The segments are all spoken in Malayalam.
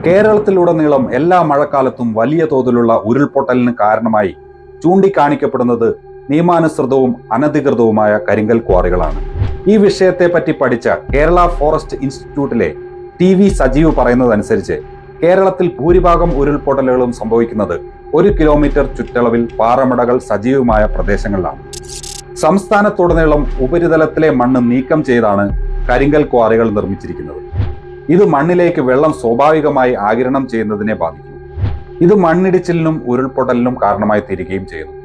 കേരളത്തിലുടനീളം എല്ലാ മഴക്കാലത്തും വലിയ തോതിലുള്ള ഉരുൾപൊട്ടലിന് കാരണമായി ചൂണ്ടിക്കാണിക്കപ്പെടുന്നത് നിയമാനുസൃതവും അനധികൃതവുമായ കരിങ്കൽ ക്വാറികളാണ്. ഈ വിഷയത്തെപ്പറ്റി പഠിച്ച കേരള ഫോറസ്റ്റ് ഇൻസ്റ്റിറ്റ്യൂട്ടിലെ TV സജീവ് പറയുന്നതനുസരിച്ച് കേരളത്തിൽ ഭൂരിഭാഗം ഉരുൾപൊട്ടലുകളും സംഭവിക്കുന്നത് 1 കിലോമീറ്റർ ചുറ്റളവിൽ പാറമടകൾ സജീവമായ പ്രദേശങ്ങളിലാണ്. സംസ്ഥാനത്തുടനീളം ഉപരിതലത്തിലെ മണ്ണ് നീക്കം ചെയ്താണ് കരിങ്കൽ ക്വാറികൾ നിർമ്മിച്ചിരിക്കുന്നത്. ഇത് മണ്ണിലേക്ക് വെള്ളം സ്വാഭാവികമായി ആഗിരണം ചെയ്യുന്നതിനെ ബാധിക്കുന്നു. ഇത് മണ്ണിടിച്ചിലിനും ഉരുൾപൊട്ടലിനും കാരണമായി തീരുകയും ചെയ്യുന്നു.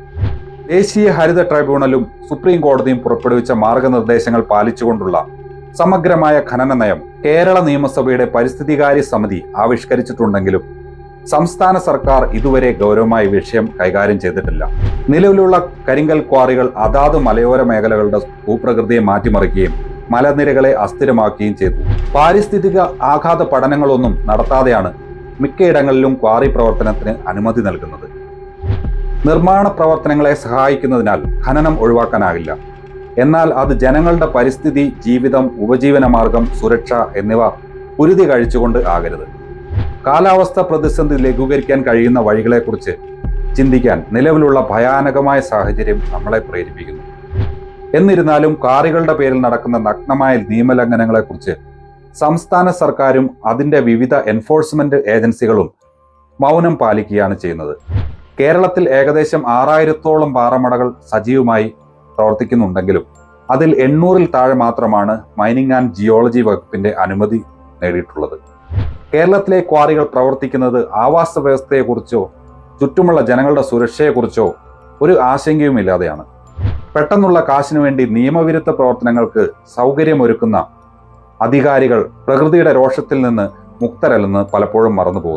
ദേശീയ ഹരിത ട്രൈബ്യൂണലും സുപ്രീം കോടതിയും പുറപ്പെടുവിച്ച മാർഗനിർദ്ദേശങ്ങൾ പാലിച്ചുകൊണ്ടുള്ള സമഗ്രമായ ഖനന നയം കേരള നിയമസഭയുടെ പരിസ്ഥിതികാര്യ സമിതി ആവിഷ്കരിച്ചിട്ടുണ്ടെങ്കിലും സംസ്ഥാന സർക്കാർ ഇതുവരെ ഗൗരവമായ വിഷയം കൈകാര്യം ചെയ്തിട്ടില്ല. നിലവിലുള്ള കരിങ്കൽ ക്വാറികൾ അതാത് മലയോര മേഖലകളുടെ ഭൂപ്രകൃതിയെ മാറ്റിമറിക്കുകയും മലനിരകളെ അസ്ഥിരമാക്കുകയും ചെയ്തു. പാരിസ്ഥിതിക ആഘാത പഠനങ്ങളൊന്നും നടത്താതെയാണ് മിക്കയിടങ്ങളിലും ക്വാറി പ്രവർത്തനത്തിന് അനുമതി നൽകുന്നത്. നിർമ്മാണ പ്രവർത്തനങ്ങളെ സഹായിക്കുന്നതിനാൽ ഖനനം ഒഴിവാക്കാനാകില്ല. എന്നാൽ അത് ജനങ്ങളുടെ പരിസ്ഥിതി, ജീവിതം, ഉപജീവനമാർഗം, സുരക്ഷ എന്നിവ കുരുതി കഴിച്ചുകൊണ്ട് ആകരുത്. കാലാവസ്ഥ പ്രതിസന്ധി ലഘൂകരിക്കാൻ കഴിയുന്ന വഴികളെക്കുറിച്ച് ചിന്തിക്കാൻ നിലവിലുള്ള ഭയാനകമായ സാഹചര്യം നമ്മളെ പ്രേരിപ്പിക്കുന്നു. എന്നിരുന്നാലും ക്വാറികളുടെ പേരിൽ നടക്കുന്ന നഗ്നമായ നിയമലംഘനങ്ങളെക്കുറിച്ച് സംസ്ഥാന സർക്കാരും അതിൻ്റെ വിവിധ എൻഫോഴ്സ്മെന്റ് ഏജൻസികളും മൗനം പാലിക്കുകയാണ് ചെയ്യുന്നത്. കേരളത്തിൽ ഏകദേശം 6000-ഓളം പാറമടകൾ സജീവമായി പ്രവർത്തിക്കുന്നുണ്ടെങ്കിലും അതിൽ 800-ൽ താഴെ മാത്രമാണ് മൈനിങ് ആൻഡ് ജിയോളജി വകുപ്പിന്റെ അനുമതി നേടിയിട്ടുള്ളത്. കേരളത്തിലെ ക്വാറികൾ പ്രവർത്തിക്കുന്നത് ആവാസ വ്യവസ്ഥയെക്കുറിച്ചോ ചുറ്റുമുള്ള ജനങ്ങളുടെ സുരക്ഷയെക്കുറിച്ചോ ഒരു ആശങ്കയുമില്ലാതെയാണ്. പെട്ടെന്നുള്ള കാശിനു വേണ്ടി നിയമവിരുദ്ധ പ്രവർത്തനങ്ങൾക്ക് സൗകര്യമൊരുക്കുന്ന അധികാരികൾ പ്രകൃതിയുടെ രോഷത്തിൽ നിന്ന് മുക്തരല്ലെന്ന് പലപ്പോഴും മറന്നുപോകുന്നു.